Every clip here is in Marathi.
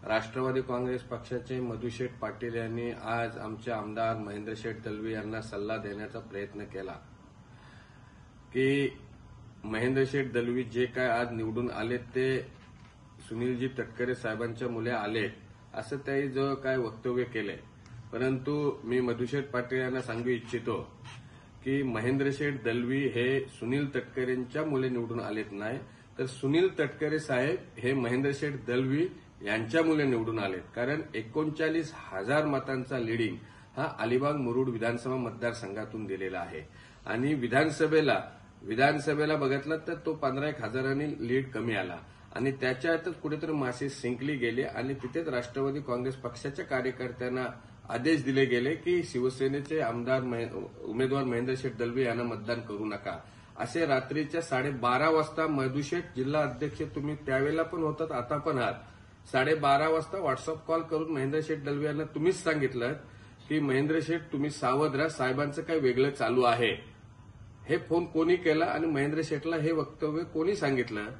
राष्ट्रवादी काँग्रेस पक्षाचे मधुशेठ पाटील यांनी आज आमचे आमदार महेंद्रशेठ दलवी यांना सल्ला देण्याचा प्रयत्न केला की महेंद्रशेठ दलवी जे काय आज निवडून आले ते सुनीलजी तटकरे साहेबांच्या मुले आले असं त्यांनी जो काय वक्तव्य केले। परंतु मी मधुशेठ पाटील यांना सांगू इच्छितो की महेंद्रशेठ दलवी हे सुनील तटकरेंच्या मुले निवडून आलेत नाही, तर सुनील तटकरे साहेब हे महेंद्रशेठ दलवी यांच्या मुले निवडून आलेत। कारण 39,000 मतांचा लीडिंग हा अलिबाग मुरुड विधानसभा मतदारसंघातून दिलेला आहे आणि विधानसभेला बघितलं तर तो 15,000 लीड कमी आला आणि त्याच्यातच कुठेतरी मासे सिंकली गेले आणि तिथेच राष्ट्रवादी काँग्रेस पक्षाच्या कार्यकर्त्यांना आदेश दिले गेले की शिवसेनेचे उमेदवार महेंद्रशेठ दलवी यांना मतदान करू नका। असे रात्रीच्या 12:30 वाजता मधुशेठ जिल्हा अध्यक्ष तुम्ही त्यावेळेला पण होतात आता पण आहात, 12:30 वाजता व्हॉट्सअप कॉल करून महेंद्रशेठ दलवी यांना तुम्हीच सांगितलं की महेंद्रशेठ तुम्ही सावध राहा, साहेबांचं काही वेगळं चालू आहे। हे फोन कोणी केला आणि महेंद्रशेठला हे वक्तव्य कोणी सांगितलं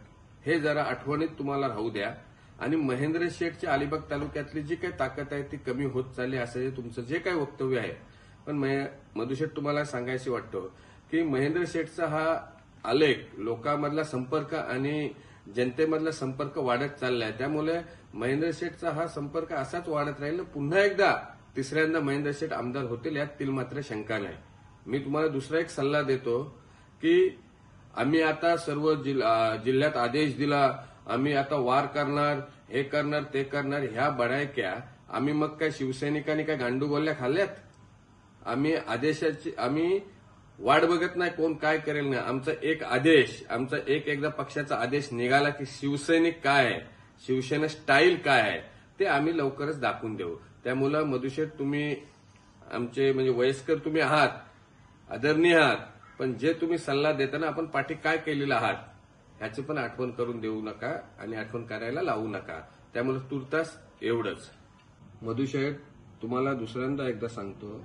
हे जरा आठवणीत तुम्हाला राहू द्या। आणि महेंद्रशेठच्या अलिबाग तालुक्यातली जी काही ताकद आहे ती कमी होत चालली असं तुमचं जे काही वक्तव्य आहे। पण मधुशेठ तुम्हाला सांगायचं वाटतं की महेंद्रशेठचा हा आलेख लोकांमधला संपर्क आणि जनतेमधला संपर्क वाढत चाललाय, त्यामुळे महेंद्रशेठचा हा संपर्क असाच वाढत राहील, पुन्हा एकदा तिसऱ्यांदा महेंद्रशेठ आमदार होतील यात मात्र शंका नाही। मी तुम्हाला दुसरा एक सल्ला देतो की आम्ही आता सर्व जिल्ह्यात आदेश दिला, आम्ही आता वार करणार, हे करणार ते करणार, ह्या बडायक्या आम्ही मग काय शिवसैनिकांनी काय गांडू गोळ्या खाल्ल्यात? आम्ही वाट बघत नाही कोण काय करेल नाही, आमचा एकदा पक्षाचा आदेश निघाला की शिवसैनिक काय आहे, शिवसेना स्टाईल काय आहे ते आम्ही लवकरच दाखवून देऊ। त्यामुळे मधुशेठ तुम्ही आमचे म्हणजे वयस्कर तुम्ही आहात, आदरणीय आहात, पण जे तुम्ही सल्ला देताना आपण पाठी काय केलेलं आहात ह्याची पण आठवण करून देऊ नका आणि आठवण करायला लावू नका। त्यामुळे तुर्तास एवढंच। मधुशेठ तुम्हाला दुसऱ्यांदा एकदा सांगतो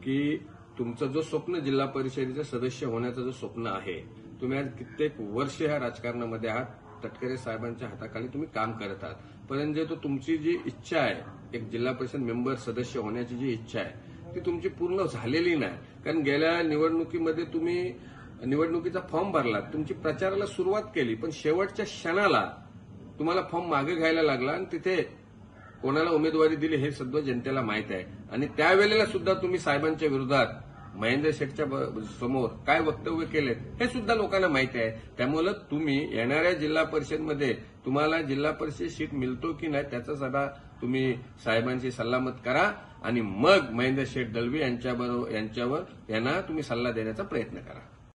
की तुमचं जो स्वप्न जिल्हा परिषदेचं सदस्य होण्याचं जो स्वप्न आहे, तुम्ही आज कित्येक वर्ष ह्या राजकारणामध्ये आहात, तटकरे साहेबांच्या हाताखाली तुम्ही काम करत आहात, परंतु तुमची जी इच्छा आहे एक जिल्हा परिषद मेंबर सदस्य होण्याची जी इच्छा आहे ती तुमची पूर्ण झालेली नाही। कारण गेल्या निवडणुकीमध्ये तुम्ही निवडणुकीचा फॉर्म भरला, तुमची प्रचाराला सुरुवात केली, पण शेवटच्या क्षणाला तुम्हाला फॉर्म मागे घ्यायला लागला आणि तिथे कोणाला उमेदवारी दिली हे सुद्धा जनतेला माहित आहे। आणि त्यावेळेला सुद्धा तुम्ही साहेबांच्या विरोधात महेंद्रशेठच्या समोर काय वक्तव्य केलेत हे सुद्धा लोकांना माहिती आहे। त्यामुळे तुम्ही येणाऱ्या जिल्हा परिषदमध्ये तुम्हाला जिल्हा परिषद सीट मिळतो की नाही त्याचा सदा तुम्ही साहेबांची सल्लामत करा आणि मग महेंद्रशेठ दलवी यांच्यावर तुम्ही सल्ला देण्याचा प्रयत्न करा।